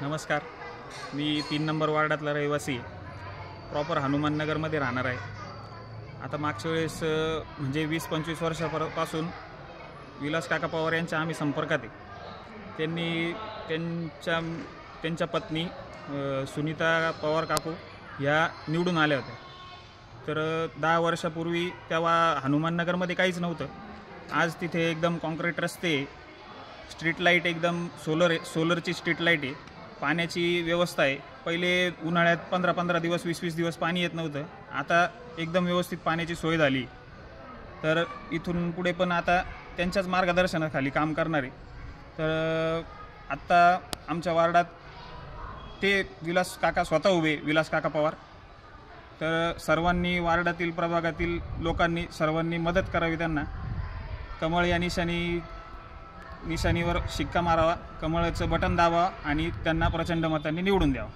नमस्कार. मी 3 नंबर वार्डातला रहिवासी प्रॉपर हनुमाननगरमध्ये राहणार आहे. आता मागच्या वेळेस म्हणजे 20-25 वर्षापासून विलास काका पवार यांच्या आम्ही संपर्कात आहे. त्यांनी त्यांच्या पत्नी सुनीता पवार काकू ह्या निवडून आल्या होत्या. तर 10 वर्षापूर्वी तेव्हा हनुमाननगरमध्ये काहीच नव्हतं. आज तिथे एकदम कॉन्क्रीट रस्ते, स्ट्रीट लाईट एकदम सोलरची स्ट्रीट लाईट आहे, पाण्याची व्यवस्था आहे. पहिले उन्हाळ्यात 15-15 दिवस 20-20 दिवस पाणी येत नव्हतं. आता एकदम व्यवस्थित पाण्याची सोय झाली. तर इथून पुढे पण आता त्यांच्याच मार्गदर्शनाखाली काम करणार आहे. तर आत्ता आमच्या वार्डात ते विलास काका स्वतः उभे, विलास काका पवार. तर सर्वांनी वार्डातील प्रभागातील लोकांनी सर्वांनी मदत करावी त्यांना. कमळ या निशाणीवर शिक्का मारावा, कमळाचं बटन दाबावा आणि त्यांना प्रचंड मतांनी निवडून द्यावं.